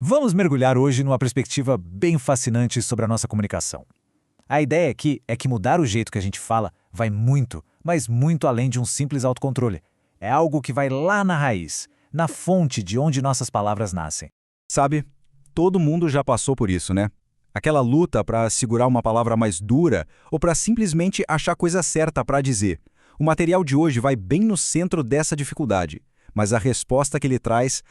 Vamos mergulhar hoje numa perspectiva bem fascinante sobre a nossa comunicação. A ideia aqui é que mudar o jeito que a gente fala vai muito, mas muito além de um simples autocontrole. É algo que vai lá na raiz, na fonte de onde nossas palavras nascem. Sabe, todo mundo já passou por isso, né? Aquela luta para segurar uma palavra mais dura ou para simplesmente achar a coisa certa para dizer. O material de hoje vai bem no centro dessa dificuldade, mas a resposta que ele traz,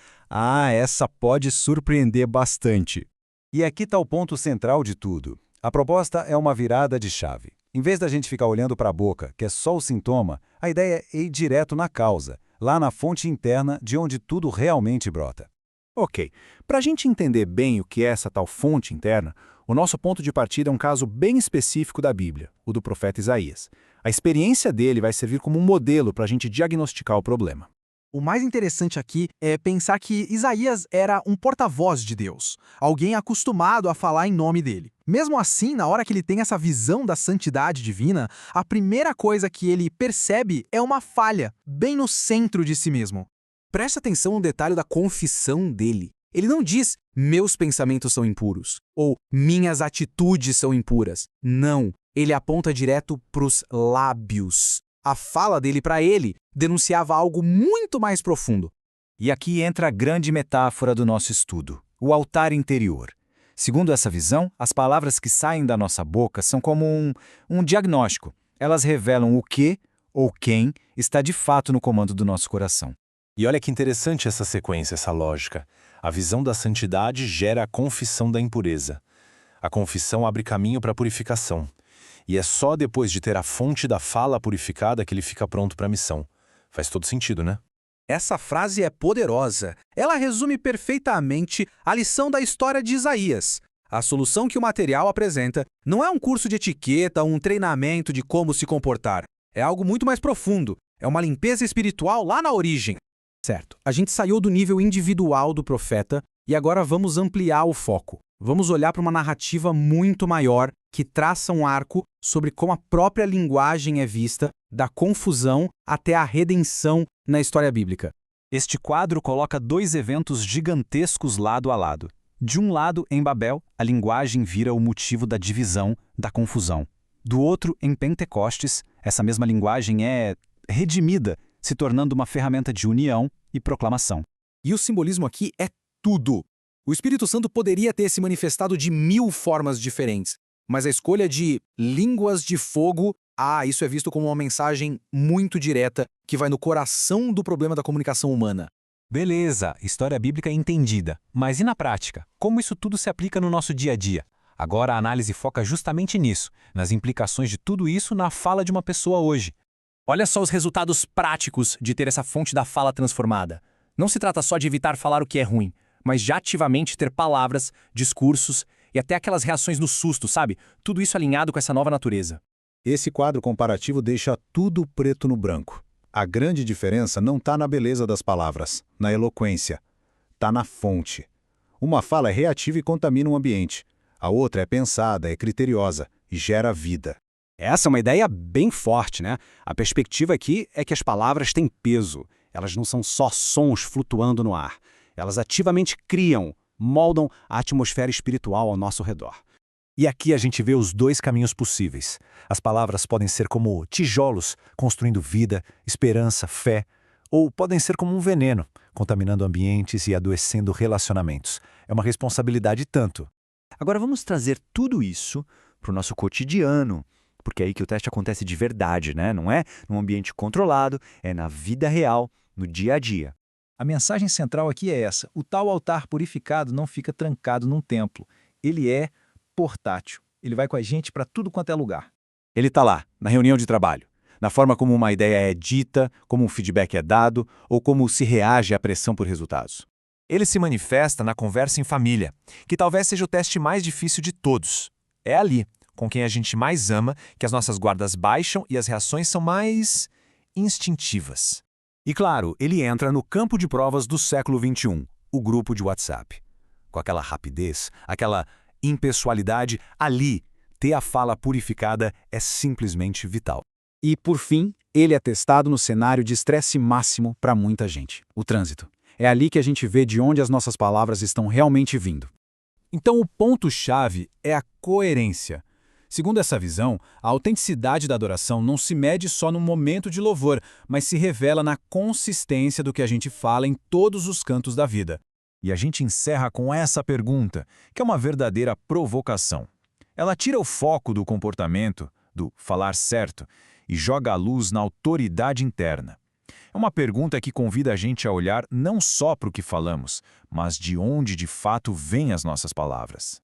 essa pode surpreender bastante. E aqui está o ponto central de tudo. A proposta é uma virada de chave. Em vez da gente ficar olhando para a boca, que é só o sintoma, a ideia é ir direto na causa, lá na fonte interna de onde tudo realmente brota. Ok, para a gente entender bem o que é essa tal fonte interna, o nosso ponto de partida é um caso bem específico da Bíblia, o do profeta Isaías. A experiência dele vai servir como um modelo para a gente diagnosticar o problema. O mais interessante aqui é pensar que Isaías era um porta-voz de Deus, alguém acostumado a falar em nome dele. Mesmo assim, na hora que ele tem essa visão da santidade divina, a primeira coisa que ele percebe é uma falha, bem no centro de si mesmo. Preste atenção no detalhe da confissão dele. Ele não diz, meus pensamentos são impuros, ou minhas atitudes são impuras. Não, ele aponta direto para os lábios. A fala dele para ele denunciava algo muito mais profundo. E aqui entra a grande metáfora do nosso estudo, o altar interior. Segundo essa visão, as palavras que saem da nossa boca são como um diagnóstico. Elas revelam o que ou quem está de fato no comando do nosso coração. E olha que interessante essa sequência, essa lógica. A visão da santidade gera a confissão da impureza. A confissão abre caminho para a purificação. E é só depois de ter a fonte da fala purificada que ele fica pronto para a missão. Faz todo sentido, né? Essa frase é poderosa. Ela resume perfeitamente a lição da história de Isaías. A solução que o material apresenta não é um curso de etiqueta ou um treinamento de como se comportar. É algo muito mais profundo. É uma limpeza espiritual lá na origem. Certo, a gente saiu do nível individual do profeta e agora vamos ampliar o foco. Vamos olhar para uma narrativa muito maior que traça um arco sobre como a própria linguagem é vista, da confusão até a redenção na história bíblica. Este quadro coloca dois eventos gigantescos lado a lado. De um lado, em Babel, a linguagem vira o motivo da divisão, da confusão. Do outro, em Pentecostes, essa mesma linguagem é redimida, se tornando uma ferramenta de união e proclamação. E o simbolismo aqui é tudo. O Espírito Santo poderia ter se manifestado de 1000 formas diferentes, mas a escolha de línguas de fogo, isso é visto como uma mensagem muito direta que vai no coração do problema da comunicação humana. Beleza, história bíblica entendida. Mas e na prática? Como isso tudo se aplica no nosso dia a dia? Agora a análise foca justamente nisso, nas implicações de tudo isso na fala de uma pessoa hoje. Olha só os resultados práticos de ter essa fonte da fala transformada. Não se trata só de evitar falar o que é ruim, mas de ativamente ter palavras, discursos e até aquelas reações no susto, sabe? Tudo isso alinhado com essa nova natureza. Esse quadro comparativo deixa tudo preto no branco. A grande diferença não está na beleza das palavras, na eloquência. Está na fonte. Uma fala é reativa e contamina o ambiente. A outra é pensada, é criteriosa e gera vida. Essa é uma ideia bem forte, né? A perspectiva aqui é que as palavras têm peso. Elas não são só sons flutuando no ar. Elas ativamente criam, moldam a atmosfera espiritual ao nosso redor. E aqui a gente vê os dois caminhos possíveis. As palavras podem ser como tijolos, construindo vida, esperança, fé, ou podem ser como um veneno, contaminando ambientes e adoecendo relacionamentos. É uma responsabilidade tanto. Agora vamos trazer tudo isso para o nosso cotidiano, porque é aí que o teste acontece de verdade, né? Não é num ambiente controlado, é na vida real, no dia a dia. A mensagem central aqui é essa: o tal altar purificado não fica trancado num templo. Ele é portátil. Ele vai com a gente para tudo quanto é lugar. Ele está lá, na reunião de trabalho, na forma como uma ideia é dita, como um feedback é dado ou como se reage à pressão por resultados. Ele se manifesta na conversa em família, que talvez seja o teste mais difícil de todos. É ali, com quem a gente mais ama, que as nossas guardas baixam e as reações são mais instintivas. E claro, ele entra no campo de provas do século XXI, o grupo de WhatsApp. Com aquela rapidez, aquela impessoalidade, ali, ter a fala purificada é simplesmente vital. E, por fim, ele é testado no cenário de estresse máximo para muita gente, o trânsito. É ali que a gente vê de onde as nossas palavras estão realmente vindo. Então, o ponto-chave é a coerência. Segundo essa visão, a autenticidade da adoração não se mede só no momento de louvor, mas se revela na consistência do que a gente fala em todos os cantos da vida. E a gente encerra com essa pergunta, que é uma verdadeira provocação. Ela tira o foco do comportamento, do falar certo, e joga a luz na autoridade interna. É uma pergunta que convida a gente a olhar não só para o que falamos, mas de onde de fato vêm as nossas palavras.